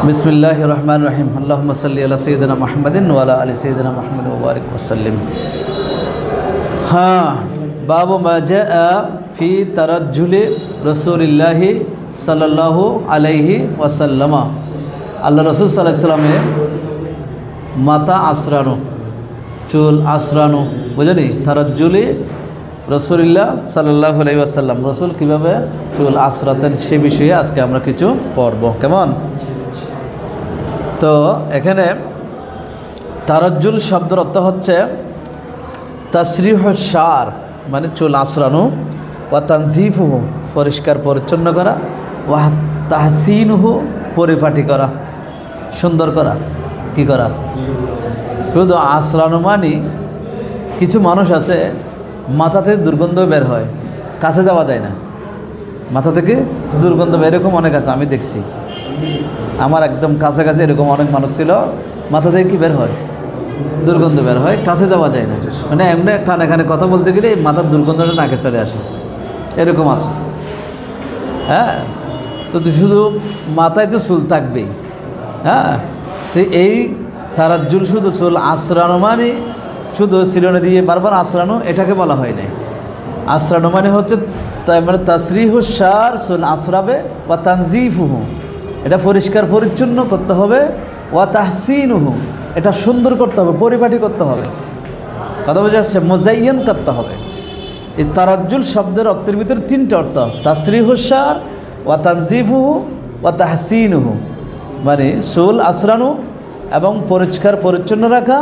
बिस्मिल्लाहिर रहमानिर रहीम अल्लाहुम्मा सल्लि अला सय्यिदिना मुहम्मदिन व अला आलि सय्यिदिना मुहम्मद व बारिक वसल्लिम। हाँ, बाबु मा जाअ फी तरज्जुलि रसूलिल्लाहि सल्लल्लाहु अलैहि वसल्लम। আল্লাহ রসুল সাল্লাল্লাহু আলাইহি ওয়াসাল্লামের মাথা আঁচড়ানো, চুল আঁচড়ানো, বুঝলি? তারাজ্জুলি রসুলিল্লাহ সাল্লাল্লাহু আলাইহি ওয়াসাল্লাম, রসুল কীভাবে চুল আঁচড়াতেন সে বিষয়ে আজকে আমরা কিছু পড়ব। কেমন? তো এখানে তারাজ্জুল শব্দের অর্থ হচ্ছে তাসরিহুশ শার, মানে চুল আঁচড়ানো, ওয়া তানজিফুহু, পরিষ্কার পরিচ্ছন্ন করা, ওয়া তাহসিনুহু, পরিপাটি করা, সুন্দর করা। কি করা? শুধু আঁচড়ানো মানে কিছু মানুষ আছে মাথা থেকে দুর্গন্ধ বের হয়, কাছে যাওয়া যায় না, মাথা থেকে দুর্গন্ধ বের, এরকম অনেক আছে, আমি দেখছি। আমার একদম কাছাকাছি এরকম অনেক মানুষ ছিল, মাথা থেকে কি বের হয়? দুর্গন্ধ বের হয়, কাছে যাওয়া যায় না, মানে এমনি কানে কানে কথা বলতে গেলে এই মাথার দুর্গন্ধটা নাকে চলে আসে, এরকম আছে। হ্যাঁ, তো শুধু মাথায় তো চুল থাকবেই। হ্যাঁ, তো এই তারাজ্জুল শুধু চুল আঁচড়ানো মানে শুধু চিরুনি দিয়ে বারবার আঁচড়ানো, এটাকে বলা হয় নাই। আঁচড়ানো মানে হচ্ছে তাই মানে তাসরিহুশ শার, চুল আঁচড়াবে, ওয়া তানজিফুহু, এটা পরিষ্কার পরিচ্ছন্ন করতে হবে, ওয়া তাহসিনুহু, এটা সুন্দর করতে হবে, পরিপাটি করতে হবে। কথা বোঝা যাচ্ছে? মুজাইয়ান করতে হবে। এই তারাজ্জুল শব্দের অর্থের ভিতরে তিনটা অর্থ: তাসরিহুশ শার, ওয়া তানজিফুহু, ওয়া তাহসিনুহু, মানে চুল আঁচড়ানো এবং পরিষ্কার পরিচ্ছন্ন রাখা,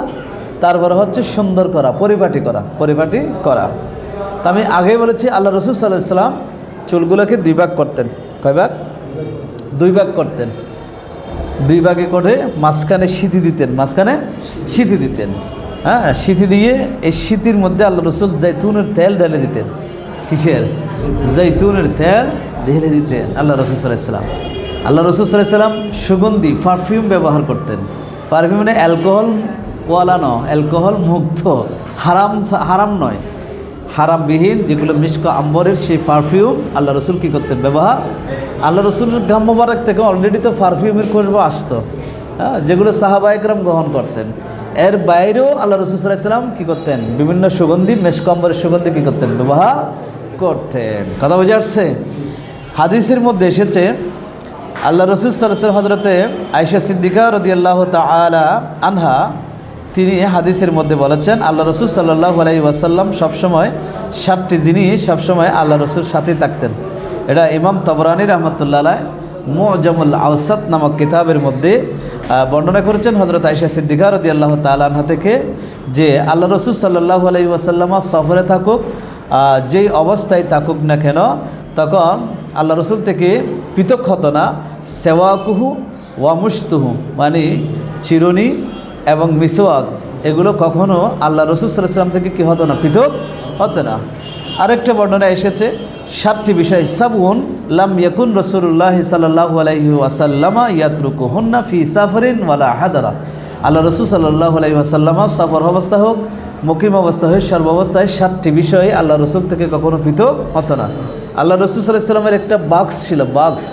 তারপরে হচ্ছে সুন্দর করা, পরিপাটি করা। তো আমি আগেই বলেছি আল্লাহ রসুল সাল্লাল্লাহু আলাইহি ওয়াসাল্লাম চুলগুলোকে দুই ভাগ করতেন। কয় ভাগ? দুই ভাগ করতেন। দুই ভাগে করে মাঝখানে সিঁথি দিতেন। হ্যাঁ, সিঁথি দিয়ে এই সিঁথির মধ্যে আল্লাহ রসুল জৈতুনের তেল ঢেলে দিতেন। কিসের? জৈতুনের তেল ঢেলে দিতেন আল্লাহ রসুল সাল্লাল্লাহু আলাইহি ওয়াসাল্লাম। আল্লাহ রসুল সাল্লাল্লাহু আলাইহি ওয়াসাল্লাম সুগন্ধি পারফিউম ব্যবহার করতেন। পারফিউম মানে অ্যালকোহল ওয়ালা নয়, অ্যালকোহল মুক্ত, হারাম নয়, হারামবিহীন, যেগুলো মিস্ক আম্বরের সেই পারফিউম আল্লাহ রসুল কী করতেন? ব্যবহার। আল্লাহ রসুলের গাম মোবারক থেকে অলরেডি তো পারফিউমের খুশবু আসতো, হ্যাঁ, যেগুলো সাহাবায়ে কেরাম গ্রহণ করতেন। এর বাইরেও আল্লাহ রসুল সাল্লাল্লাহু আলাইহি ওয়াসাল্লাম কী করতেন? বিভিন্ন সুগন্ধি, মিস্ক আম্বরের সুগন্ধি কী করতেন? ব্যবহার করতেন। কথা বোঝা যাচ্ছে? হাদিসের মধ্যে এসেছে আল্লাহ রসুল সাল্লাল্লাহু আলাইহি ওয়াসাল্লাম হযরতে আয়েশা সিদ্দিকা রাদিয়াল্লাহু তাআলা আনহা, তিনি হাদিসের মধ্যে বলেছেন আল্লাহ রসুল সাল্লাল্লাহু আলাইহি ওয়াসাল্লাম সবসময় 7টি জিনিস সবসময় আল্লাহ রসুল সাথেই থাকতেন। এটা ইমাম তাবরানী রাহমাতুল্লাহ আলাইহি মুজামুল আওসাত নামক কিতাবের মধ্যে বর্ণনা করেছেন হযরত আয়েশা সিদ্দিকা রাদিয়াল্লাহু তাআলা আনহা থেকে, যে আল্লাহ রসুল সাল্লাল্লাহু আলাইহি ওয়াসাল্লাম সফরে থাকুক, যেই অবস্থায় থাকুক না কেন, তখন আল্লাহ রসুল থেকে পৃথক হতো না সেওয়াকুহু ওয়া মুশতুহু, মানে চিরুনি এবং মিসওয়াক, এগুলো কখনো আল্লাহ রসুল সাল্লাল্লাহু আলাইহি ওয়াসাল্লাম থেকে কী হতো না? পৃথক হতো না। আরেকটা বর্ণনা এসেছে 7টি বিষয় সাবউন লাম ইয়াকুন রাসূলুল্লাহ সাল্লাল্লাহু আলাইহি ওয়াসাল্লাম ইয়াতরুকুহুন্না ফি সাফারিন ওয়ালা হাদারা। আল্লাহ রসুল সাল্লাল্লাহু আলাইহি ওয়াসাল্লাম সফর অবস্থা হোক, মুকিম অবস্থা হোক, সর্বাবস্থায় 7টি বিষয় আল্লাহ রসুল থেকে কখনো পৃথক হতো না। আল্লাহ রসুল সাল্লাল্লাহু আলাইহি ওয়াসাল্লামের একটা বাক্স ছিল, বাক্স।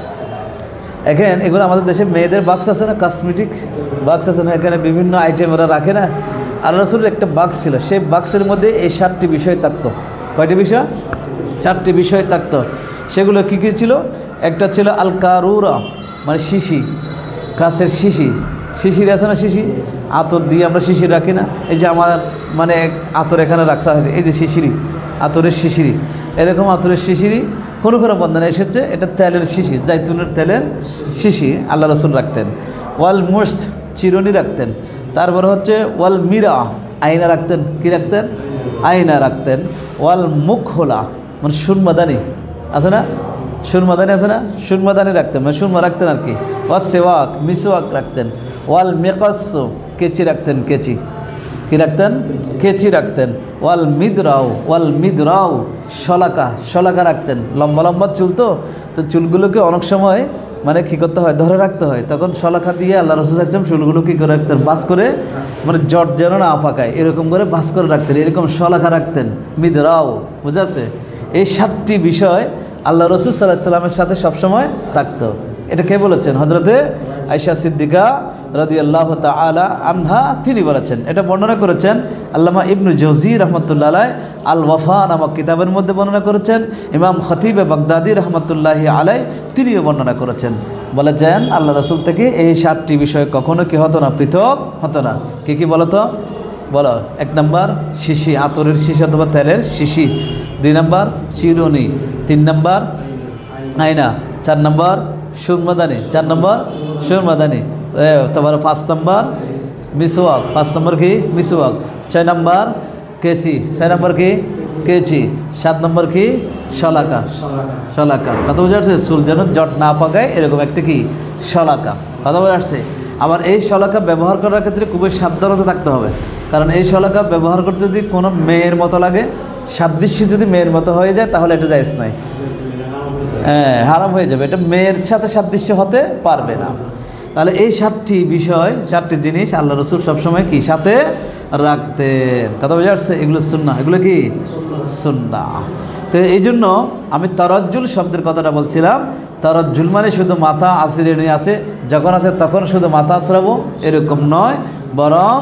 এখানে এগুলো আমাদের দেশে মেয়েদের বাক্স আছে না, কসমেটিক বাক্স আছে না, এখানে বিভিন্ন আইটেম ওরা রাখে না। আল্লাহ রসুলের একটা বাক্স ছিল, সেই বাক্সের মধ্যে এই 7টি বিষয় থাকতো। কয়টি বিষয়? 7টি বিষয় থাকতো। সেগুলো কী কী ছিল? একটা ছিল আল কারুরা, মানে শিশি, কাছের শিশির আছে না, শিশি, আতর দিয়ে আমরা শিশির রাখি না? এই যে আমার মানে আতর এখানে রাখা হয়েছে, এই যে শিশিরি, আতরের শিশিরি, এরকম আতরের শিশিরি কোনো বন্ধনে এসেছে, এটা তেলের শিশি, জাইতুনের তেলের শিশি আল্লাহ রসুল রাখতেন। ওয়াল মুস্ত, চিরুনি রাখতেন। তারপরে হচ্ছে ওয়াল মিরা, আয়না রাখতেন। কি রাখতেন? আয়না রাখতেন। ওয়াল মুখহোলা, মানে সুরমাদানি আছে না, সুরমাদানি আছে না, সুরমাদানি রাখতেন, মানে সুরমা রাখতেন আর কি। ওয়াল সেওয়াক, মিসওয়াক রাখতেন। ওয়াল মেকাস, কেচি রাখতেন, কেচি। কি রাখতেন? কেচি রাখতেন। ওয়াল মিদরাও, শলাকা রাখতেন। লম্বা লম্বা চুল, তো চুলগুলোকে অনেক সময় মানে কী করতে হয়? ধরে রাখতে হয়, তখন শলাকা দিয়ে আল্লাহ রাসূল সাল্লাল্লাহু আলাইহি ওয়াসাল্লাম চুলগুলো কী করে রাখতেন? বাস করে, মানে জট যেন না পাকায় এরকম করে বাস করে রাখতেন, এরকম শলাকা রাখতেন, মিদরাও। বুঝা যাচ্ছে? এই 7টি বিষয় আল্লাহ রসুল সাল্লাল্লাহু আলাইহি ওয়াসাল্লামের সাথে সবসময় থাকতো। এটা কে বলেছেন? হযরতে আয়েশা সিদ্দিকা রাদিয়াল্লাহু তাআলা আনহা তিনি বলেছেন। এটা বর্ণনা করেছেন আল্লামা ইবনু জৌজি রাহমাতুল্লাহ আলাইহি আল ওয়াফা নামক কিতাবের মধ্যে বর্ণনা করেছেন। ইমাম খতিবে বাগদাদি রাহমাতুল্লাহি আলাইহি তিনিও বর্ণনা করেছেন, বলেছেন আল্লাহ রাসূল থেকে এই 7টি বিষয় কখনো কি হতো না, পৃথক হতো না। কি কি বলো তো? বলো। 1 নম্বর শিশি, আতরের শিশি অথবা তেলের শিশি। 2 নম্বর চিরুনি। 3 নম্বর আয়না। 4 নম্বর সুরমাদানি। 4 নম্বর সুরমাদানি। তারপরে 5 নম্বর মিসওয়াক। 5 নম্বর কি? মিসওয়াক। 6 নম্বর কেসি। 6 নম্বর কি? কেচি। 7 নম্বর কি? শলাকা। শলাকা কথা বোঝা যাচ্ছে? চুল যেন জট না পাকায় এরকম একটা কি শলাকা। কথা বোঝা যাচ্ছে? আবার এই শলাকা ব্যবহার করার ক্ষেত্রে খুবই সাবধানতা থাকতে হবে, কারণ এই শলাকা ব্যবহার করতে যদি কোনো মেয়ের মতো লাগে, সাদৃশ্য যদি মেয়ের মতো হয়ে যায়, তাহলে এটা জায়েজ নাই, হ্যাঁ হারাম হয়ে যাবে। এটা মেয়ের সাথে সাদৃশ্য হতে পারবে না। তাহলে এই 7টি বিষয়, 7টি জিনিস আল্লাহ রসুল সবসময় কি সাথে রাখতেন। কথা বোঝা যাচ্ছে? এগুলো সুন্নাহ। এগুলো কি সুন্নাহ। তো এই জন্য আমি তারাজ্জুল শব্দের কথাটা বলছিলাম। তারাজ্জুল মানে শুধু মাথা আশ্রিয়ে নিয়ে আসে, যখন আসে তখন শুধু মাথা আশ্রাবো এরকম নয়, বরং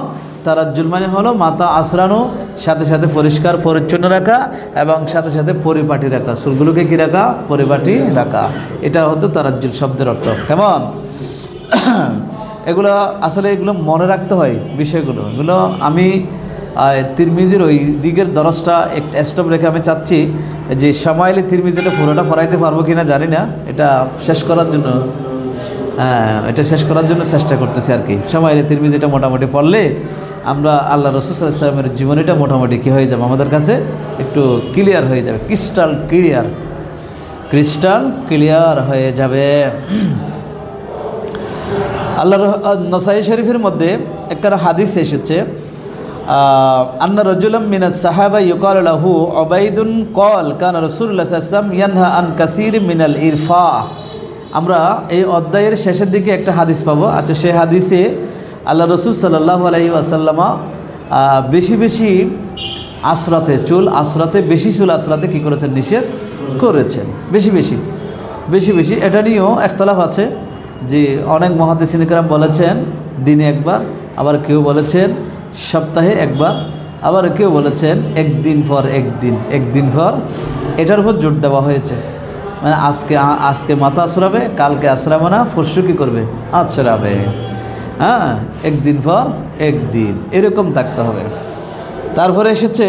তারাজ্জুল মানে হলো মাথা আশ্রানো, সাথে সাথে পরিষ্কার পরিচ্ছন্ন রাখা এবং সাথে সাথে পরিপাটি রাখা, চুলগুলোকে কী রাখা? পরিপাটি রাখা। এটা হতো তারাজ্জুল শব্দের অর্থ। কেমন? এগুলো আসলে এগুলো মনে রাখতে হয় বিষয়গুলো। এগুলো আমি তিরমিজির ওই দিকের দরজটা একটা স্টপ রেখে আমি চাচ্ছি যে সময়লে তিরমিজিটা পুরোটা পড়াইতে পারবো কিনা জানি না, এটা শেষ করার জন্য, হ্যাঁ এটা শেষ করার জন্য চেষ্টা করতেছি আর কি। সময়লে তিরমিজিটা মোটামুটি পড়লে আমরা আল্লাহ রাসূল সাল্লাল্লাহু আলাইহি ওয়াসাল্লামের জীবনীটা মোটামুটি কী হয়ে যাবে, আমাদের কাছে একটু ক্লিয়ার হয়ে যাবে, ক্রিস্টাল ক্লিয়ার হয়ে যাবে। আল্লাহর নাসাই শরীফের মধ্যে একটা হাদিস এসেছে, আন্না রাজুলাম মিনাস সাহাবা ইউকাল লাহু উবাইদুন ক্বাল কানা রাসূলুল্লাহ সাল্লাল্লাহু আলাইহি ওয়াসাল্লাম ইয়ানহা আন কাসীর মিনাল ইরফা। আমরা এই অধ্যায়ের শেষের দিকে একটা হাদিস পাবো। আচ্ছা, সেই হাদিসে আল্লাহ রসুল সাল্লাল্লাহু আলাইহি ওয়াসাল্লামা বেশি আশ্রাতে, চুল আশ্রাতে, বেশি চুল আশ্রাতে কী করেছেন? নিষেধ করেছেন। বেশি এটা নিয়েও একতলাফ আছে যে অনেক মুহাদ্দিসিন কিরাম বলেছেন দিনে একবার, আবার কেউ বলেছেন সপ্তাহে একবার, আবার কেউ বলেছেন একদিন পর এটার উপর জোর দেওয়া হয়েছে। মানে আজকে মাথা আশ্রাবে, কালকে আশ্রাবে না, পরশু কী করবে? আশ্রাবে। হ্যাঁ, একদিন পর একদিন এরকম থাকতে হবে। তারপরে এসেছে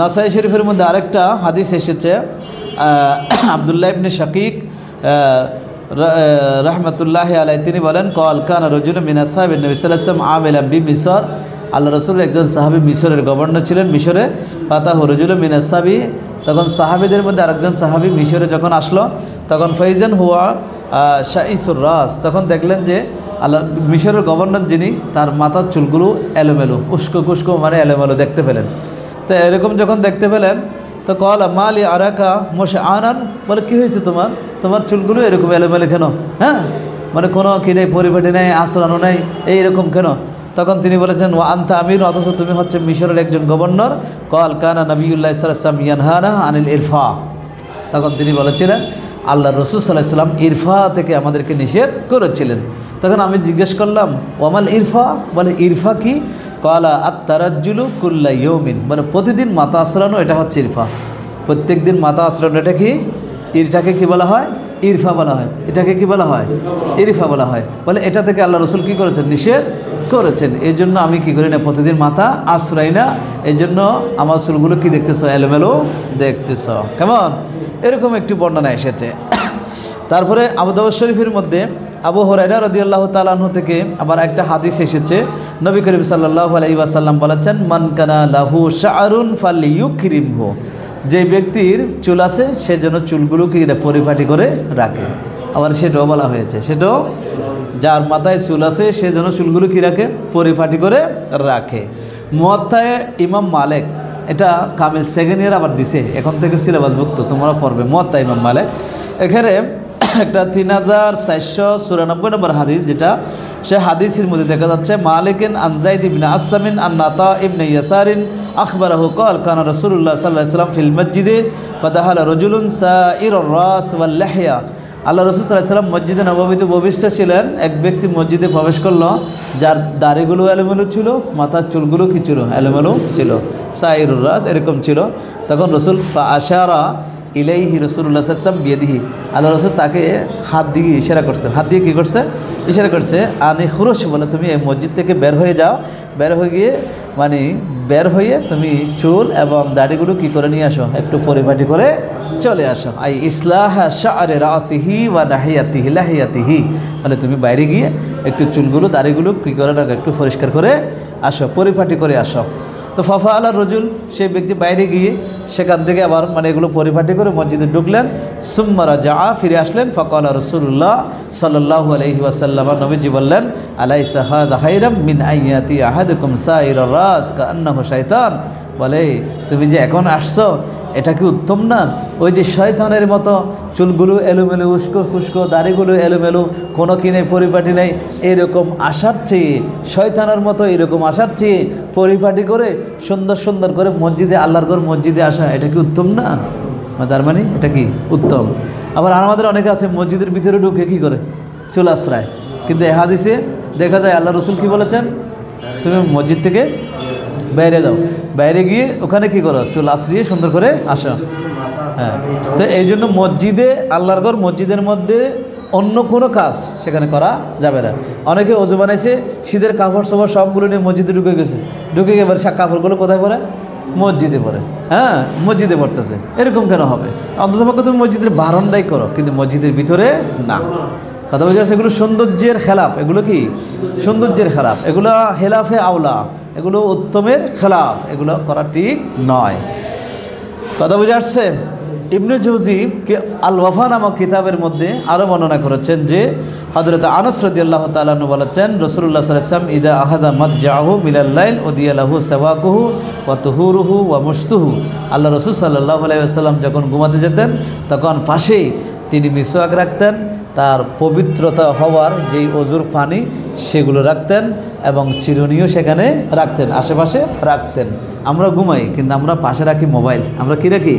নাসাই শরীফের মধ্যে আরেকটা হাদিস এসেছে, আব্দুল্লাহ ইবনে শাকিক রহমতুল্লাহি আলাইহি তিনি বলেন, ক্বাল কানা রাজুলুম মিন আসহাবিন নবী সাল্লাল্লাহু আলাইহি ওয়াসাল্লাম আমিলান বিমিসর। আল্লাহ রাসূলের একজন সাহাবী মিশরের গভর্নর ছিলেন, মিশরে। ফাতাহু রাজুলুম মিন আসহাবি, তখন সাহাবীদের মধ্যে আরেকজন সাহাবী মিশরে যখন আসলো, তখন ফাইজান হুয়া শাইসুর রাস, তখন দেখলেন যে আল্লাহ মিশরের গভর্নর যিনি, তার মাথার চুলগুলো এলোমেলো, উস্কো মানে এলোমেলো দেখতে পেলেন। তো এরকম যখন দেখতে পেলেন তো ক্বালা মালি আরাকা মুশআনান, বলে কী হয়েছে তোমার চুলগুলো এরকম এলোমেলো কেন? হ্যাঁ, মানে কোনো কি নেই, পরিপাটি নেই, আশ্রানো নেই, এইরকম কেন? তখন তিনি বলেছেন ওয়া আনতা আমির, অথচ তুমি হচ্ছে মিশরের একজন গভর্নর। ক্বাল কানা নবিয়ুল্লাহ সাল্লাল্লাহু আলাইহি ওয়াসাল্লাম ইয়ানহানা আনিল ইরফা, তখন তিনি বলেছিলেন আল্লাহ রাসূল সাল্লাল্লাহু আলাইহি ওয়াসাল্লাম ইরফা থেকে আমাদেরকে নিষেধ করেছিলেন। তখন আমি জিজ্ঞেস করলাম ওয়ামাল ইরফা, বলে ইরফা কি? ক্বালা আত-তারাজ্জুলু কুল্লা ইয়াউমিন, বলে প্রতিদিন মাথা আশ্রানো, এটা হচ্ছে ইরফা। প্রত্যেক দিন মাথা আশ্রানো, এটা কি? এটাকে কি বলা হয়? ইরফা বলা হয়। এটাকে কি বলা হয়? ইরফা বলা হয়। বলে এটা থেকে আল্লাহ রসুল কী করেছেন? নিষেধ করেছেন। এই জন্য আমি কী করি না, প্রতিদিন মাথা আশ্রাই না। এই জন্য আমার চুলগুলো কি দেখতেছ? এলোমেলো দেখতেছ। কেমন? এরকম একটি বর্ণনা এসেছে। তারপরে আবু দাউদ শরীফের মধ্যে আবু হুরায়রা রাদিয়াল্লাহু তাআলা আনহু থেকে আবার একটা হাদিস এসেছে, নবী করিম সাল্লাল্লাহু আলাইহি ওয়াসাল্লাম বলেছেন, মান কানা লাহু শা'রুন ফালিইউকরিমহু, যে ব্যক্তির চুল আছে সে যেন চুলগুলোকে পরিপাটি করে রাখে। আবার সেটাও বলা হয়েছে, সেটাও যার মাথায় চুল আছে সে যেন চুলগুলো কী রাখে? পরিপাটি করে রাখে। মুয়াত্তায়ে ইমাম মালিক, এটা কামিল সেকেন্ড ইয়ার আবার দিছে, এখন থেকে সিলেবাসভুক্ত, তোমরা পড়বে। মুয়াত্তা ইমাম মালিক, এখানে একটা 3494 নম্বর হাদিস, যেটা সে হাদিসের মধ্যে দেখা যাচ্ছে মালিকিন আন যায়েদ ইবনে আসলামিন আন নাতা ইবনে ইয়াসারিন আখবারাহু ক্বাল কানা রাসূলুল্লাহ সাল্লাল্লাহু আলাইহি ওয়াসাল্লাম ফিল মসজিদে ফাদাহালা রাজুলুন সাইরুর রাস ওয়াল লিহয়া আল্লাহ রসুল সাল্লাল্লাহু আলাইহি ওয়াসাল্লাম মসজিদে নববীতে উপবিষ্ট ছিলেন। এক ব্যক্তি মসজিদে প্রবেশ করলো, যার দাড়িগুলো এলোমেলো ছিল, মাথার চুলগুলো কি ছিল, এলোমেলো ছিল, সাইরুর রাস এরকম ছিল। তখন রসুল আশারা ইলাইহি রাসূলুল্লাহ সাল্লাল্লাহু আলাইহি ওয়াসাল্লাম বিয়াদিহি, আল্লাহ রসুল তাকে হাত দিয়ে ইশারা করছে। হাত দিয়ে কী করছে? ইশারা করছে। আনি খুরুশ, বলে তুমি এই মসজিদ থেকে বের হয়ে যাও, বের হয়ে গিয়ে বের হয়ে তুমি চুল এবং দাড়িগুলো কি করে নিয়ে আসো, একটু পরিপাটি করে চলে আসো। আই ইসলাহ শা'রি রাসিহি ওয়া লাহিয়াতিহি, মানে তুমি বাইরে গিয়ে একটু চুলগুলো দাড়িগুলো কী করে রাখো, একটু পরিষ্কার করে আসো, পরিপাটি করে আসো। তো ফাফা আলা রজুল, সেই ব্যক্তি বাইরে গিয়ে সেখান থেকে আবার এগুলো পরিপাটি করে মসজিদে ঢুকলেন। সুম্মা রাজা, ফিরে আসলেন। ফাকালা রাসূলুল্লাহ সাল্লাল্লাহু আলাইহি ওয়াসাল্লাম, নবীজি বললেন, আলাইসা হাযা খায়রাম মিন আইয়াতি আহাদুকুম সাইরার রাস কান্নাহু শাইতান, বলে তুমি যে এখন আসছো এটা কি উত্তম না? ওই যে শয়তানের মতো চুলগুলো এলোমেলো, উস্কো খুস্কো, দাড়িগুলো এলোমেলো, কোনো কিনে পরিপাটি নেই, এরকম আসার চেয়ে, শয়তানের মতো এরকম আসার চেয়ে পরিপাটি করে সুন্দর সুন্দর করে মসজিদে, আল্লাহর ঘর মসজিদে আসা, এটা কি উত্তম না? তার মানে এটা কি উত্তম। আবার আমাদের অনেকে আছে মসজিদের ভিতরে ঢুকে কী করে, চুল আশ্রয়। কিন্তু এ হাদিসে দেখা যায় আল্লাহ রসুল কি বলেছেন, তুমি মসজিদ থেকে বাইরে যাও, বাইরে গিয়ে ওখানে কি করো, চুল আশ্রিয়ে সুন্দর করে আসো। হ্যাঁ, তো এই জন্য মসজিদে, আল্লাহর ঘর মসজিদের মধ্যে অন্য কোনো কাজ সেখানে করা যাবে না। অনেকে অজু বানাইছে, শীতের কাপড় সবার সবগুলো নিয়ে মসজিদে ঢুকে গেছে, ঢুকে গিয়ে এবার কাপড়গুলো কোথায় পরে, মসজিদে পড়ে। হ্যাঁ, মসজিদে পড়তেছে, এরকম কেন হবে? অন্ততপক্ষে তুমি মসজিদের বারান্দায় করো, কিন্তু মসজিদের ভিতরে না। কথা বলছে সেগুলো সৌন্দর্যের খেলাফ, এগুলো কি সৌন্দর্যের খেলাফ, এগুলো হেলাফে আওলা, এগুলো উত্তমের খেলাফ, এগুলো করা ঠিক নয়। কথা বুঝে আসছে? ইবনে জৌজি আল ওয়াফা নামক কিতাবের মধ্যে আরও বর্ণনা করেছেন যে হযরত আনাস রাদিয়াল্লাহু তাআলা আনহু বলেছেন, রাসূলুল্লাহ সাল্লাল্লাহু আলাইহি ওয়াসাল্লাম ইদা আহাদা মাতজাহু মিনাল লাইল উদিয়া লাহু সাওয়াকুহু ওয়া তুহুরুহু ওয়া মুশতুহু, আল্লাহ রাসূল সাল্লাল্লাহু আলাইহি ওয়াসাল্লাম যখন ঘুমাতে যেতেন তখন পাশেই তিনি মিসওয়াক রাখতেন, তার পবিত্রতা হওয়ার যেই অজুর পানি সেগুলো রাখতেন এবং চিরুনিও সেখানে রাখতেন, আশেপাশে রাখতেন। আমরা ঘুমাই কিন্তু আমরা পাশে রাখি মোবাইল, আমরা কি রাখি,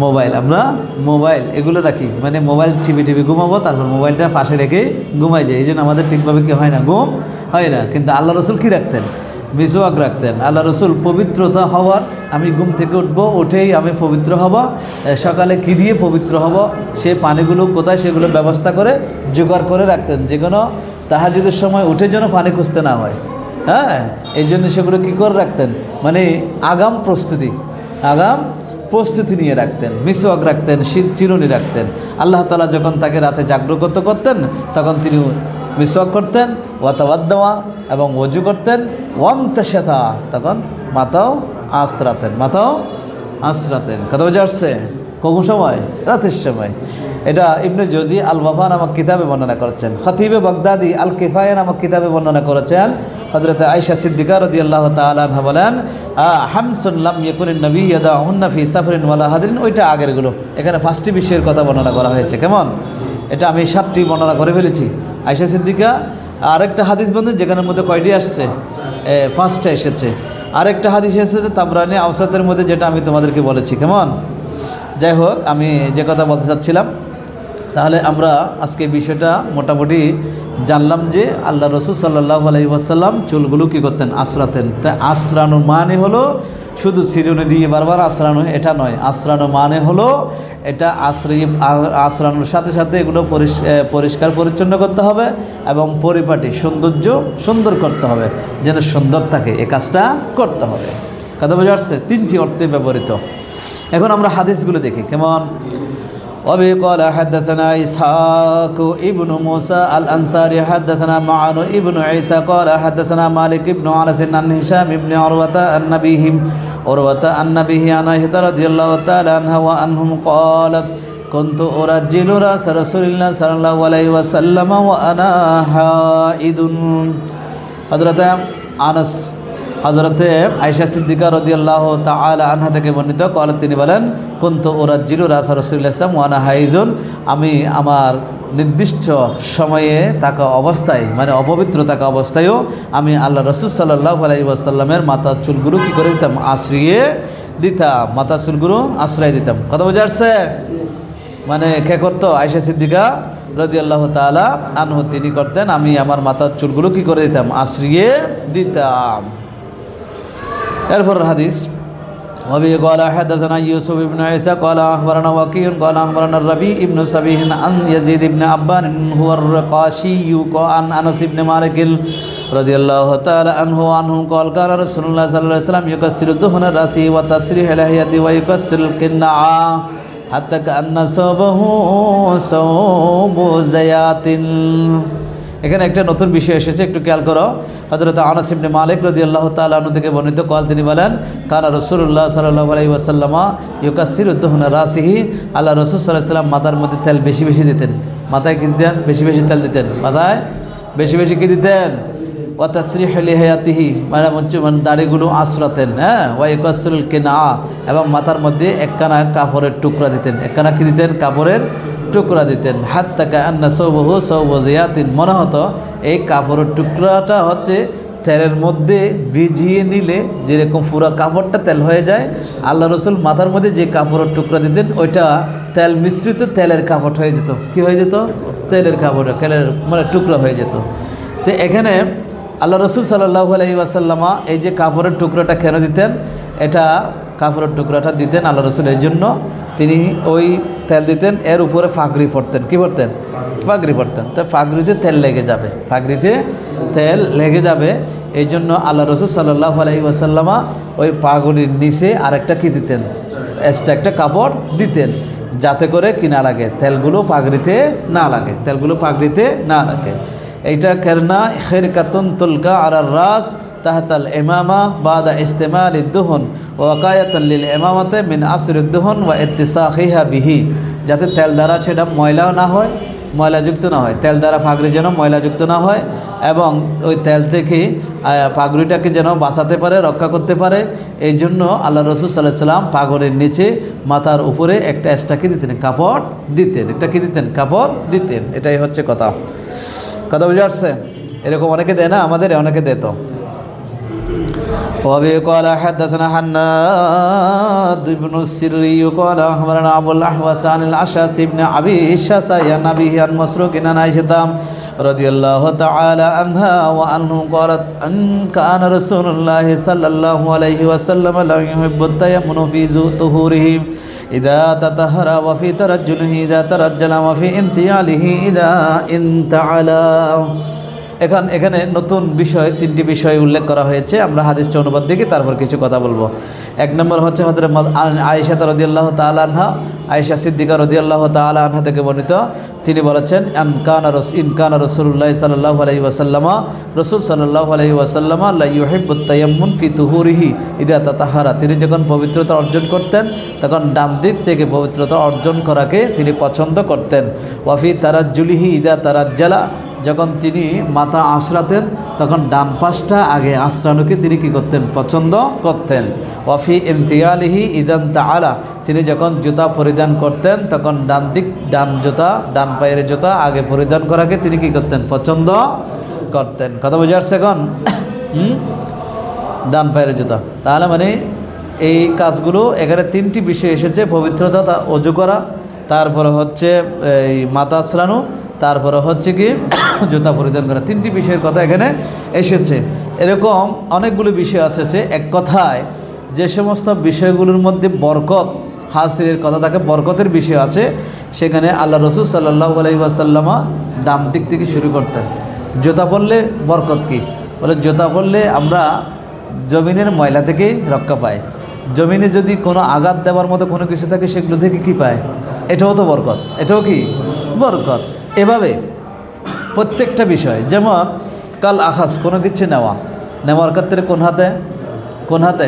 মোবাইল, আমরা মোবাইল এগুলো রাখি, মানে মোবাইল টিভি ঘুমাবো, তারপর মোবাইলটা পাশে রেখে ঘুমাই যায়। এই জন্য আমাদের ঠিকভাবে কি হয় না, ঘুম হয় না। কিন্তু আল্লাহ রসুল কি রাখতেন, মিসওয়াক রাখতেন। আল্লাহ রসুল পবিত্রতা হওয়ার, আমি ঘুম থেকে উঠবো, উঠেই আমি পবিত্র হব, সকালে কী দিয়ে পবিত্র হব সেই পানিগুলো কোথায়, সেগুলো ব্যবস্থা করে জোগাড় করে রাখতেন, যে কোনো তাহাজ্জুদের সময় উঠে যেন পানি খুঁজতে না হয়। হ্যাঁ, এই জন্য সেগুলো কী করে রাখতেন, মানে আগাম প্রস্তুতি নিয়ে রাখতেন, মিসওয়াক রাখতেন, চিরুনি রাখতেন। আল্লাহ তাআলা যখন তাকে রাতে জাগ্রত করতেন তখন তিনি মিসওয়াক করতেন, ওয়াতাওয়াদ্দাওয়া এবং ওযু করতেন, ওয়ামতাশাতা তখন মাথাও আঁচড়াতেন। কথা বুঝে আসছে? কোন সময়? রাতের সময়। এটা ইবনে জৌজি আল ওয়াফা নামক কিতাবে বর্ণনা করেছেন। খতিবে বাগদাদি আল কিফায়া নামক কিতাবে বর্ণনা করেছেন। হযরত আয়েশা সিদ্দিকা রাদিয়াল্লাহু তাআলা আনহা বলেন, হামসুন লাম ইয়াকুনিন নবী ইয়াদাহুন্না ফি সাফরিন ওয়ালা হাদিরিন, ওইটা আগেরগুলো। এখানে 5টি বিষয়ের কথা বর্ণনা করা হয়েছে। কেমন? এটা আমি 7টি বর্ণনা করে ফেলেছি। আয়েশা সিদ্দিকা আরেকটা হাদিস বন্ধু যেখানের মধ্যে কয়টি আসছে, 5টা এসেছে। আরেকটা হাদিস এসেছে তাবরানী আওসাতের মধ্যে, যেটা আমি তোমাদেরকে বলেছি। কেমন? যাই হোক, আমি যে কথা বলতে চাচ্ছিলাম, তাহলে আমরা আজকে বিষয়টা মোটামুটি জানলাম যে আল্লাহ রসুল সাল্লাল্লাহু আলাইহি ওয়াসাল্লাম চুলগুলো কী করতেন, আঁচড়াতেন। তাই আঁচড়ানো মানে হলো শুধু চিরুনি দিয়ে বারবার আঁচড়ানো, এটা নয়। আঁচড়ানো মানে হলো এটা আঁচড়ানোর সাথে সাথে এগুলো পরিষ্কার পরিচ্ছন্ন করতে হবে এবং পরিপাটি সুন্দর করতে হবে, যেন সুন্দর থাকে, এ কাজটা করতে হবে। কথা বোঝা যাচ্ছে? 3টি অর্থে ব্যবহৃত। এখন আমরা হাদিসগুলো দেখি। কেমন? وبه قال حدثنا إسحاق ابن موسى الأنصاري حدثنا معن ابن عيسى قال حدثنا مالك ابن أنس عن هشام بن عروة عن نبيه عن عائشة رضي الله تعالى عنها وعنهم قالت كنت أرجل رأس رسول الله صلى الله عليه وسلم وأنا حائض। حضرت আনাস, হযরতে আয়েশা সিদ্দিকা রাদিয়াল্লাহু তাআলা আনহা থেকে বর্ণিত, কলেন তিনি বলেন, কুনতু উরাজ্জিলু রাসা রাসূলুল্লাহ সাল্লাল্লাহু আলাইহি ওয়াসাল্লাম ওয়া আনা হাইজুন, আমি আমার নির্দিষ্ট সময়ে থাকা অবস্থায়, মানে অপবিত্র থাকা অবস্থায়ও আমি আল্লাহ রাসূল সাল্লাল্লাহু আলাইহি ওয়াসাল্লামের মাথার চুলগুলো কী করে দিতাম, আশ্রিয়ে দিতাম, মাথার চুলগুলো আশ্রয় দিতাম। কথা বোঝা যাচ্ছে? মানে কে করতো? আয়েশা সিদ্দিকা রাদিয়াল্লাহু তাআলা আনহু তিনি করতেন। আমি আমার মাথার চুলগুলো কি করে দিতাম? আশ্রিয়ে দিতাম। এরপর হাদিস وبه قال حدثنا يوسف بن عيسى قال أخبرنا وكيع قال أخبرنا الربيع بن سبيح عن يزيد بن عبان هو الرقاشي عن أنس بن مالك رضي الله تعالى عنه قال كان رسول الله صلى الله عليه وسلم يكسر دهن رأسه وتسريح لحيته ويكسر القناع حتى كأن ثوبه ثوب زيات। এখানে একটা নতুন বিষয় এসেছে, একটু খেয়াল করো। হযরত আনাস ইবনে মালিক রাদিয়াল্লাহু তাআলা আনহু থেকে বর্ণিত কল তিনি বলেন, কানা রাসূলুল্লাহ সাল্লাল্লাহু আলাইহি ওয়াসাল্লাম ইউকাসসিরু দুহনা রাসিহি, আল্লাহ রাসূল সাল্লাল্লাহু আলাইহি ওয়াসাল্লাম মাথার মধ্যে তেল বেশি বেশি দিতেন। মাথায় কি দিতেন? বেশি বেশি তেল দিতেন। মাথায় বেশি বেশি কি দিতেন? ওয়া তাসরিহু লিহায়াতিহি, মানে দাড়িগুলো আঁচড়াতেন। হ্যাঁ, ওয়া ইউকাসসিরুল কিনা, এবং মাথার মধ্যে একখানা কাপড়ের টুকরা দিতেন। একখানা কি দিতেন? কাপড়ের টুকরা দিতেন। হাত্তা কাআন্না সাওবাহু সাওবু জিয়াতিন, মনে হতো এই কাপড়ের টুকরাটা হচ্ছে তেলের মধ্যে ভিজিয়ে নিলে যেরকম পুরো কাপড়টা তেল হয়ে যায়, আল্লাহ রসুল মাথার মধ্যে যে কাপড়ের টুকরা দিতেন ওইটা তেল মিশ্রিত তেলের কাপড় হয়ে যেত। কি হয়ে যেত? তেলের কাপড়, তেলের মানে টুকরা হয়ে যেত। তো এখানে আল্লাহ রসুল সাল্লাল্লাহু আলাইহি ওয়াসাল্লামা এই যে কাপড়ের টুকরাটা কেন দিতেন? এটা কাপড়ের টুকরাটা দিতেন আল্লাহ রসুল এই জন্য তিনি ওই তেল দিতেন, এর উপরে পাগড়ি পরতেন। কি পরতেন? পাগড়ি পরতেন। তো পাগড়িতে তেল লেগে যাবে, পাগড়িতে তেল লেগে যাবে, এই জন্য আল্লাহ রসুল সাল্লাল্লাহু আলাইহি ওয়াসাল্লামা ওই পাগড়ির নিচে আরেকটা কি দিতেন? এক্সট্রা একটা কাপড় দিতেন, যাতে করে কি না লাগে? তেলগুলো পাগড়িতে না লাগে, তেলগুলো পাগড়িতে না লাগে। এইটা কেরনা খিরকাতুন তুলকা আলার রাস তাহতাল ইমামা বাদা ইস্তেমাল ইদ্দুহন ওয়াকায়াতাল লিল ইমামাতে মিন আসরিদ্দুহন ওয়া ইত্তিসাখিহা বিহি, যাতে তেল দ্বারা সেটা ময়লাও না হয়, ময়লাযুক্ত না হয়, তেল দ্বারা পাগড়ি যেন ময়লাযুক্ত না হয়, এবং ওই তেল থেকে পাগড়িটাকে যেন বাঁচাতে পারে, রক্ষা করতে পারে। এই জন্য আল্লাহ রসুল সাল্লাল্লাহু আলাইহি ওয়াসাল্লাম পাগড়ির নিচে মাথার উপরে একটা এক্সট্রা কি দিতেন? কাপড় দিতেন। একটা কি দিতেন? কাপড় দিতেন। এটাই হচ্ছে কথা। কথা বুঝে আসছে? এরকম অনেকে দেয় না, আমাদের অনেকে দেয়। তো وبه قال حدثنا حناد بن السري قال أخبرنا أبو الأحوص عن الأشعث بن أبي الشعث عن أبيه عن مسروق عن عائشة رضي الله تعالى عنها وعنه قالت أن كان رسول الله صلى الله عليه وسلم لا يحب التيمم في طهوره إذا تطهر وفي ترجله إذا ترجل وفي انتعاله إذا انتعل। এখানে নতুন বিষয়, তিনটি বিষয় উল্লেখ করা হয়েছে। আমরা হাদিসটা অনুবাদ দেখি, তারপর কিছু কথা বলবো। এক নম্বর হচ্ছে হযরত আয়েশা রাদিয়াল্লাহু তাআলা আনহা, আয়েশা সিদ্দিকা রাদিয়াল্লাহু তাআলা আনহা থেকে বর্ণিত, তিনি বলেছেন ইন কানা রাসূলুল্লাহ সাল্লাল্লাহু আলাইহি ওয়াসাল্লাম, রাসূল সাল্লাল্লাহু আলাইহি ওয়াসাল্লাম লা ইউহিব্বুত তায়াম্মুন ফি তুহুরিহি ইযা তাতাহারা, তিনি যখন পবিত্রতা অর্জন করতেন তখন ডান দিক থেকে পবিত্রতা অর্জন করাকে তিনি পছন্দ করতেন। ওয়া ফি তারাজ্জুলিহি ইযা তারাজ্জালা, যখন তিনি মাথা আঁচড়াতেন তখন ডান পাশটা আগে আঁচড়ানোকে তিনি কী করতেন? পছন্দ করতেন। ওয়াফি ইমতিয়ালিহি ইদান তাআলা, তিনি যখন জুতা পরিধান করতেন তখন ডান জুতা, ডান পায়ের জুতা আগে পরিধান করাকে তিনি কী করতেন? পছন্দ করতেন। কথা বুঝে আসছে এখন? ডান পায়ের জুতা। তাহলে মানে এই কাজগুলো এখানে তিনটি বিষয় এসেছে: পবিত্রতা, অজু করা, তারপরে হচ্ছে এই মাথা আঁচড়ানো, তারপরে হচ্ছে কি জুতা পরিধান করা। তিনটি বিষয়ের কথা এখানে এসেছে। এরকম অনেকগুলো বিষয় আছে। এক কথায় যে সমস্ত বিষয়গুলোর মধ্যে বরকত হাসিলের কথা থাকে, বরকতের বিষয় আছে, সেখানে আল্লাহ রসুল সাল্লাল্লাহু আলাইহি ওয়াসাল্লাম ডান দিক থেকে শুরু করতেন। জুতা পরলে বরকত কি? বলে জুতা পরলে আমরা জমিনের ময়লা থেকে রক্ষা পাই। জমিনে যদি কোনো আঘাত দেওয়ার মতো কোনো কিছু থাকে সেগুলো থেকে কি পায়? এটাও তো বরকত, এটাও কি বরকত। এভাবে প্রত্যেকটা বিষয়, যেমন কাল আখাস, কোনো কিছু নেওয়ার ক্ষেত্রে কোন হাতে? কোন হাতে?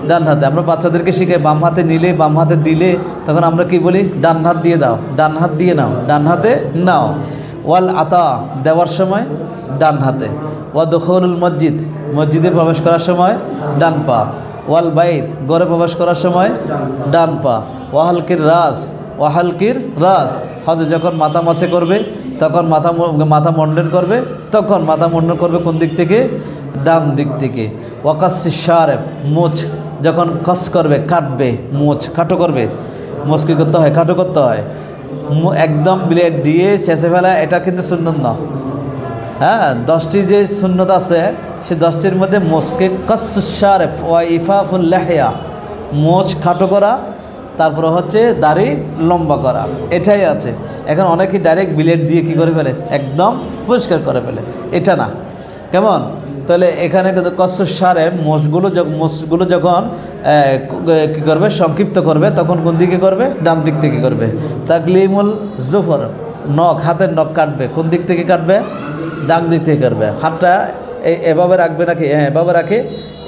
ডান হাতে। আমরা বাচ্চাদেরকে শিখাই বাম হাতে নিলে, বাম হাতে দিলে, তখন আমরা কি বলি? ডান হাত দিয়ে দাও, ডান হাত দিয়ে নাও, ডান হাতে নাও। ওয়াল আতা, দেওয়ার সময় ডান হাতে। ওয়া দুখুলুল মসজিদ, মসজিদে প্রবেশ করার সময় ডান পা। ওয়াল বাইত, ঘরে প্রবেশ করার সময় ডান পা। ওয়াহালকির রাস, হজে যখন মাথা মাছে করবে তখন মাথা মন্ডন করবে, তখন মাথা মন্ডন করবে কোন দিক থেকে? ডান দিক থেকে। ওয়াকাসিস শারেব, মোচ যখন কস করবে, কাটবে, মোচ খাটো করবে, মোচ কী করতে হয়? খাটো করতে হয়। একদম ব্লেড দিয়ে ছেঁচে ফেলা এটা কিন্তু সুন্নত না। হ্যাঁ, 10টি যে সুন্নত আছে সে 10টির মধ্যে মোচকে কসুশারেফ ওয়া ইফাফুল লাহিয়া, মোচ খাটো করা, তারপরে হচ্ছে দাড়ি লম্বা করা, এটাই আছে। এখন অনেকে ডাইরেক্ট ব্লেড দিয়ে কী করে ফেলে, একদম পরিষ্কার করে ফেলে, এটা না। কেমন? তাহলে এখানে কিন্তু কসুশারে মোচগুলো যখন কী করবে, সংক্ষিপ্ত করবে, তখন কোন দিকে করবে, ডান দিক থেকে করবে। তাকলিমুল জুফর, নখ, হাতের নখ কাটবে, কোন দিক থেকে কাটবে, ডান দিক থেকে কাটবে। হাতটা এভাবে রাখবে নাকি, হ্যাঁ এভাবে রাখে।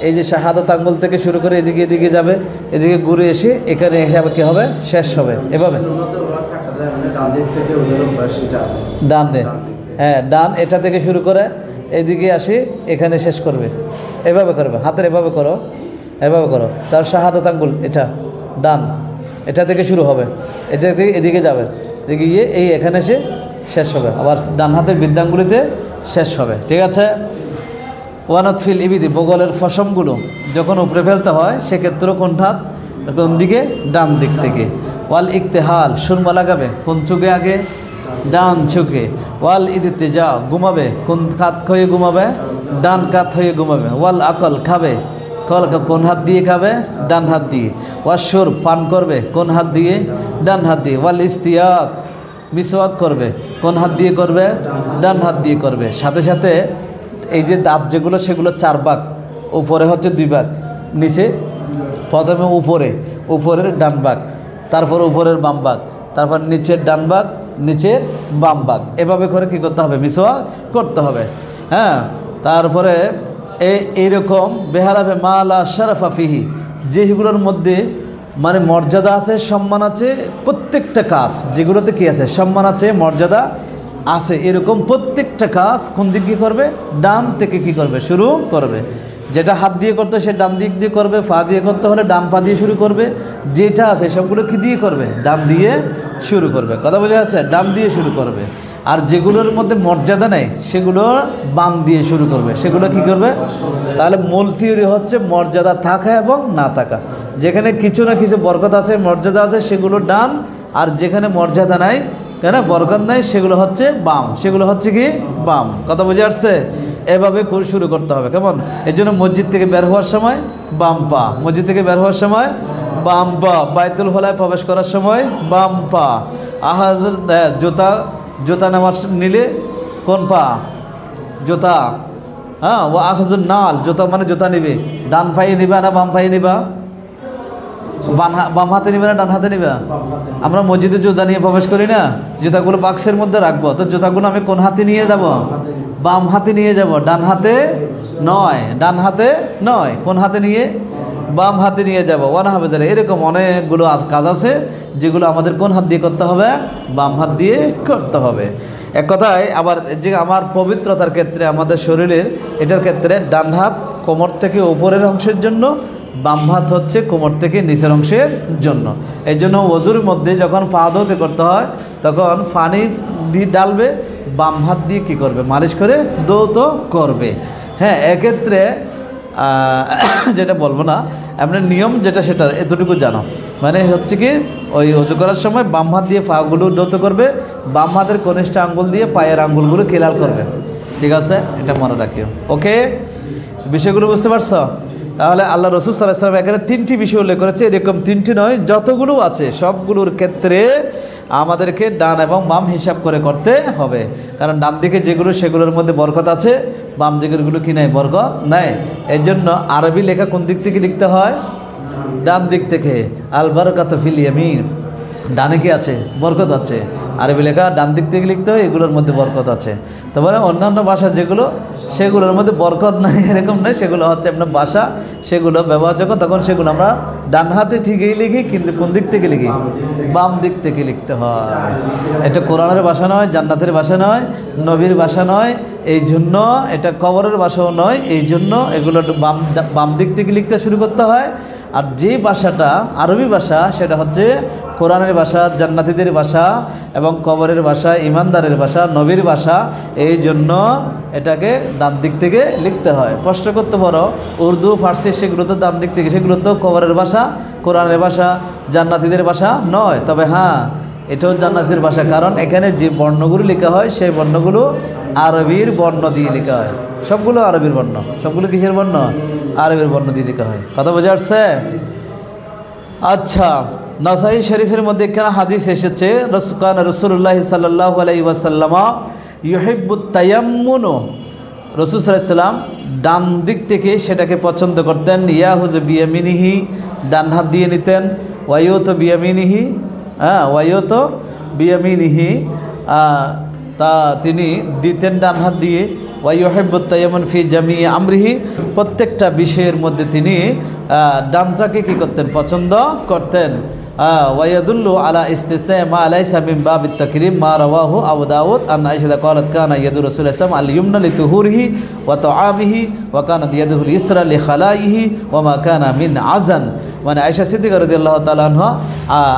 এই যে শাহাদাত আঙ্গুল থেকে শুরু করে এদিকে যাবে, এদিকে ঘুরে এসে এখানে এসে আবার কী হবে, শেষ হবে এভাবে। ডান, হ্যাঁ ডান, এটা থেকে শুরু করে এদিকে আসি, এখানে শেষ করবে, এভাবে করবে। হাতের এভাবে করো, এভাবে করো। তার শাহাদাত আঙ্গুল এটা ডান, এটা থেকে শুরু হবে, এটা থেকে এদিকে যাবে, এদিকে গিয়ে এই এখানে এসে শেষ হবে, আবার ডান হাতের বৃদ্ধাঙ্গুলিতে শেষ হবে। ঠিক আছে? ওয়ানাতফিল ইবিদি, বগলের ফসমগুলো যখন উপরে ফেলতে হয় সেক্ষেত্রেও কোন হাত, কোন দিকে, ডান দিক থেকে। ওয়াল ইকতেহাল, সুরমা লাগাবে কোন চোখে আগে, ডান চোখে। ওয়াল ইদিতেজা, ঘুমাবে কোন কাত হয়ে ঘুমাবে, ডান কাত হয়ে ঘুমাবে। ওয়াল আকল, খাবে কোন হাত দিয়ে খাবে, ডান হাত দিয়ে। ওয়াশুর, পান করবে কোন হাত দিয়ে, ডান হাত দিয়ে। ওয়াল ইস্তিয়াক, মিসওয়াক করবে কোন হাত দিয়ে করবে, ডান হাত দিয়ে করবে। সাথে সাথে এই যে দাঁত যেগুলো সেগুলো 4 ভাগ, উপরে হচ্ছে 2 ভাগ, নিচে প্রথমে উপরের ডান ভাগ, তারপর উপরের বাম ভাগ, তারপর নিচের ডান ভাগ, নিচের বাম ভাগ, এভাবে করে কি করতে হবে, মিসওয়াক করতে হবে। হ্যাঁ, তারপরে এইরকম বেহারাবে মালা শারাফা ফিহি, যেগুলোর মধ্যে মানে মর্যাদা আছে, সম্মান আছে, প্রত্যেকটা কাজ যেগুলোতে কি আছে, সম্মান আছে, মর্যাদা আছে, এরকম প্রত্যেকটা কাজ কোন দিক দিয়ে করবে, ডান থেকে কি করবে, শুরু করবে। যেটা হাত দিয়ে করতে সে ডান দিক দিয়ে করবে, পা দিয়ে করতে হলে ডান পা দিয়ে শুরু করবে। যেটা আছে সবগুলো কি দিয়ে করবে, ডান দিয়ে শুরু করবে। কথা বোঝা যাচ্ছে? ডান দিয়ে শুরু করবে। আর যেগুলোর মধ্যে মর্যাদা নেই সেগুলো বাম দিয়ে শুরু করবে, সেগুলো কি করবে। তাহলে মূল থিওরি হচ্ছে মর্যাদা থাকা এবং না থাকা। যেখানে কিছু না কিছু বরকত আছে, মর্যাদা আছে, সেগুলো ডান। আর যেখানে মর্যাদা নাই, কেন বরকত নাই, সেগুলো হচ্ছে বাম, সেগুলো হচ্ছে কি বাম। কথা বুঝে আসছে? এভাবে করে শুরু করতে হবে। কেমন? এই জন্য মসজিদ থেকে বের হওয়ার সময় বাম পা, মসজিদ থেকে বের হওয়ার সময় বাম পা, বাইতুল খলায় প্রবেশ করার সময় বাম পা, জুতা নেওয়ার নিলে কোন পা, জুতা। হ্যাঁ, ও আখাজুন নাল, জুতা মানে জুতা নিবে, ডান পায়ে নিবা না বাম পায়ে নিবা, বাম হাতে নিবে না ডান হাতে নিবা। আমরা মসজিদে জুতা নিয়ে প্রবেশ করি না, জুতাগুলো বাক্সের মধ্যে রাখবো, তো জুতাগুলো আমি কোন হাতে নিয়ে যাব, বাম হাতে নিয়ে যাব, ডান হাতে নয়, কোন হাতে নিয়ে, বাম হাতে নিয়ে যাব। ওয়ান হবে যারা, এরকম অনেকগুলো কাজ আছে যেগুলো আমাদের কোন হাত দিয়ে করতে হবে, বাম হাত দিয়ে করতে হবে। এক কথায় আবার যে আমার পবিত্রতার ক্ষেত্রে, আমাদের শরীরের এটার ক্ষেত্রে ডান হাত কোমর থেকে উপরের অংশের জন্য, বাম হাত হচ্ছে কোমর থেকে নিচের অংশের জন্য। এই জন্য ওযুর মধ্যে যখন পা ধুতে করতে হয় তখন পানি দিয়ে ডালবে, বাম হাত দিয়ে কী করবে, মালিশ করে ধৌত করবে। হ্যাঁ, এক্ষেত্রে যেটা বলবো না, আপনার নিয়ম যেটা সেটা এতটুকু জানো, মানে হচ্ছে কি ওই ওযু করার সময় বাম হাত দিয়ে পাগুলো ধৌত করবে, বাম হাতের কনিষ্ঠ আঙ্গুল দিয়ে পায়ের আঙ্গুলগুলো কেলাল করবে। ঠিক আছে? এটা মনে রাখিও। ওকে, বিষয়গুলো বুঝতে পারছো? তাহলে আল্লাহ রাসূল সাল্লাল্লাহু আলাইহি ওয়াসাল্লাম এখানে 3টি বিষয় উল্লেখ করেছে, এরকম 3টি নয়, যতগুলো আছে সবগুলোর ক্ষেত্রে আমাদেরকে ডান এবং বাম হিসাব করে করতে হবে। কারণ ডান দিকে যেগুলো সেগুলোর মধ্যে বরকত আছে, বাম দিকেরগুলো কি নাই, বরকত নাই। এই জন্য আরবি লেখা কোন দিক থেকে লিখতে হয়, ডান দিক থেকে। আল বারাকাতু ফিল ইয়ামিন, ডানে কি আছে, বরকত আছে। আরবি লেখা ডান দিক থেকে লিখতে হয়, এগুলোর মধ্যে বরকত আছে। তারপরে অন্যান্য ভাষা যেগুলো সেগুলোর মধ্যে বরকত নাই, এরকম নয়, সেগুলো হচ্ছে আপনার ভাষা, সেগুলো ব্যবহারযোগ্য, তখন সেগুলো আমরা ডান হাতে ঠিকই লিখি, কিন্তু কোন দিক থেকে লিখি, বাম দিক থেকে লিখতে হয়। এটা কোরআনের ভাষা নয়, জান্নাতের ভাষা নয়, নবীর ভাষা নয়, এই জন্য এটা কবরের ভাষাও নয়, এই জন্য এগুলো বাম দিক থেকে লিখতে শুরু করতে হয়। আর যে ভাষাটা আরবি ভাষা সেটা হচ্ছে কোরআনের ভাষা, জান্নাতীদের ভাষা এবং কবরের ভাষা, ইমানদারের ভাষা, নবীর ভাষা, এই জন্য এটাকে ডান দিক থেকে লিখতে হয়। প্রশ্ন করতে পারো উর্দু, ফার্সি সেগুলো তো ডান দিক থেকে, সেগুলো তো কবরের ভাষা, কোরআনের ভাষা, জান্নাতীদের ভাষা নয়। তবে হ্যাঁ, এটাও জান্নাতের ভাষা, কারণ এখানে যে বর্ণগুলো লেখা হয় সেই বর্ণগুলো আরবির বর্ণ দিয়ে লেখা হয়। সবগুলো আরবির বর্ণ, সবগুলো কিসের বর্ণ? আরবির বর্ণ দিয়ে লেখা হয়। কথা বোঝা আসছে? আচ্ছা, নাসাই শরীফের মধ্যে একখানা হাদিস এসেছে, রাসূলুল্লাহ সাল্লাল্লাহু আলাইহি ওয়াসাল্লাম ইউহিব্বুত তায়াম্মুন, রাসূল সাল্লাল্লাহু আলাইহি ওয়াসাল্লাম ডান দিক থেকে সেটাকে পছন্দ করতেন। ইয়াহুজ বিয়ামিনিহি, ডান হাত দিয়ে নিতেন। ওয়ায়ুত বিয়ামিনিহি, ওয়ায়ুত বিয়ামিনিহি, তা তিনি দিতেন ডান হাত দিয়ে। ওয়াইহিব্বুত তায়াম্মুন ফি জামি আমরিহি, প্রত্যেকটা বিষয়ের মধ্যে তিনি ডানটাকে কী করতেন? পছন্দ করতেন। ওয়াইয়াদুল্লু আলা ইস্তিসা মা লাইসা মিন বাবিত তাকরিম মা রাওয়াহু আবু দাউদ আন আয়েশা ক্বালাত কানা ইয়াদু রাসূলুল্লাহ সাল্লাল্লাহু আলাইহি ওয়াসাল্লাম আল ইয়ুমনা লিতুহুরিহি ওয়া তাআমিহি ওয়া কানাত ইয়াদুহু ইসরা লিখালাইহি ওয়া মা কানা মিন আযান। মানে আয়েশা সিদ্দিকা রাদিয়াল্লাহু তাআলা আনহা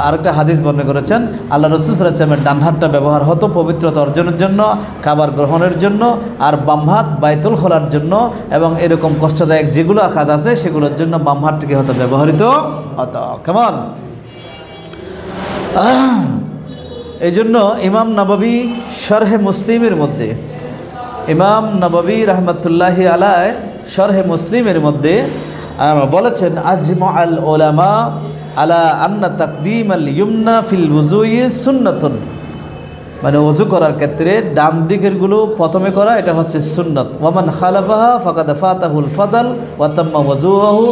আরেকটা হাদিস বর্ণনা করেছেন, আল্লাহ রাসূল সাল্লাল্লাহু আলাইহি ওয়াসাল্লামের ডান হাতটা ব্যবহার হতো পবিত্রতা অর্জনের জন্য, খাবার গ্রহণের জন্য, আর বাম হাত বাইতুল খোলার জন্য এবং এরকম কষ্টদায়ক যেগুলো কাজ আছে সেগুলোর জন্য বাম হাতটিকে হতো ব্যবহৃত হতো। কেমন? এই জন্য ইমাম নববী শরহে মুসলিমের মধ্যে, ইমাম নববী রহমতুল্লাহি আলাইহি শরহে মুসলিমের মধ্যে বলেছেন, আজমাআল উলামা আলা আন্না তাকদীম আল ইয়ুমনা ফিল ওযুই সুন্নাতুন, মানে ওযু করার ক্ষেত্রে ডান দিকের গুলো প্রথমে করা এটা হচ্ছে সুন্নাত। ওয়ামান খালাফাহা ফাকাদ ফাতাহুল ফাদাল ওয়া তাম্মা ওযুহু,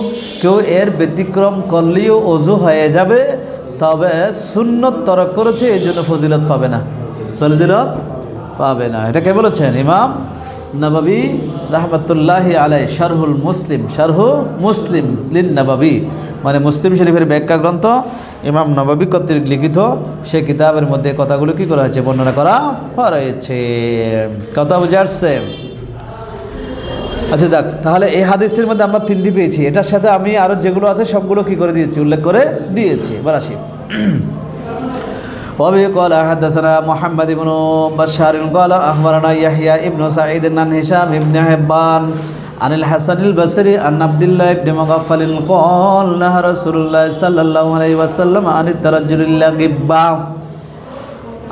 কেউ এর ব্যতিক্রম করলেও ওযু হয়ে যাবে, তবে সুন্নত তরক করেছে এই জন্য ফজিলত পাবে না, ফজিলত পাবে না। এটা কে বলেছেন? ইমাম নববী রহমতুল্লাহি আলাইহি শারহুল মুসলিম, শারহু মুসলিম লিন নববী, মানে মুসলিম শরীফের ব্যাখ্যা গ্রন্থ ইমাম নববী কর্তৃক লিখিত সেই কিতাবের মধ্যে কথাগুলো কি করা হয়েছে? বর্ণনা করা হয়েছে। কথা বুঝে আসছে? আচ্ছা যাক, তাহলে এই হাদিসের মধ্যে আমরা তিনটি পেয়েছি। এটার সাথে আমি আরও যেগুলো আছে সবগুলো কি করে দিয়েছি? উল্লেখ করে দিয়েছি। এবার আসি। وبه قال حدثنا محمد بن بشار قال أخبرنا يحيى ابن سعيد عن هشام بن حبان عن الحسن البصري عن عبد الله بن مغفل قال نهى رسول الله صلى الله عليه وسلم عن الترجل إلا غبا،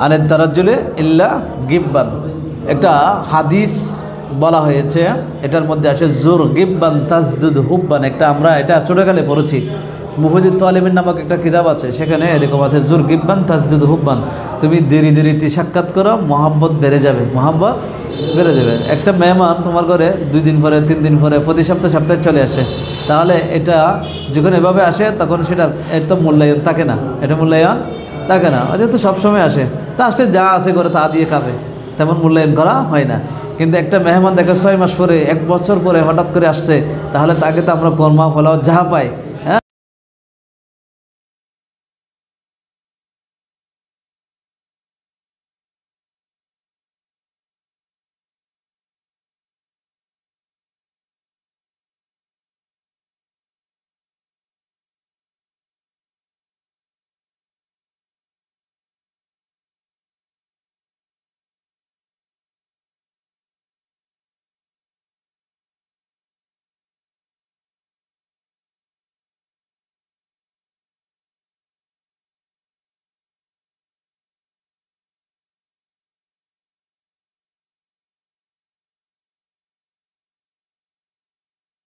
عن الترجل إلا غبا। একটা হাদিস বলা হয়েছে, এটার মধ্যে আছে জুর গিব্বান তাজদুদ হুব্বান। একটা আমরা এটা ছোটকালে পড়েছি, মুফিদুত তালিমিন নামক একটা কিতাব আছে, সেখানে এরকম আছে জুর গিব্বান তাজদুদ হুব্বান। তুমি দেরি দেরিতে সাক্ষাৎ করো, মহাব্বত বেড়ে যাবে, মহাব্বত বেড়ে যাবে। একটা মেহমান তোমার ঘরে 2 দিন পরে 3 দিন পরে প্রতি সপ্তাহে চলে আসে, তাহলে এটা যখন এভাবে আসে তখন সেটার এত মূল্যায়ন থাকে না, এটা মূল্যায়ন থাকে না। যেহেতু সবসময় আসে, তা আসলে যা আছে করে তা দিয়ে খাবে, তেমন মূল্যায়ন করা হয় না। কিন্তু একটা মেহমান দেখে 6 মাস পরে 1 বছর পরে হঠাৎ করে আসছে, তাহলে তাকে তো আমরা কর্মা ফলাও যা পাই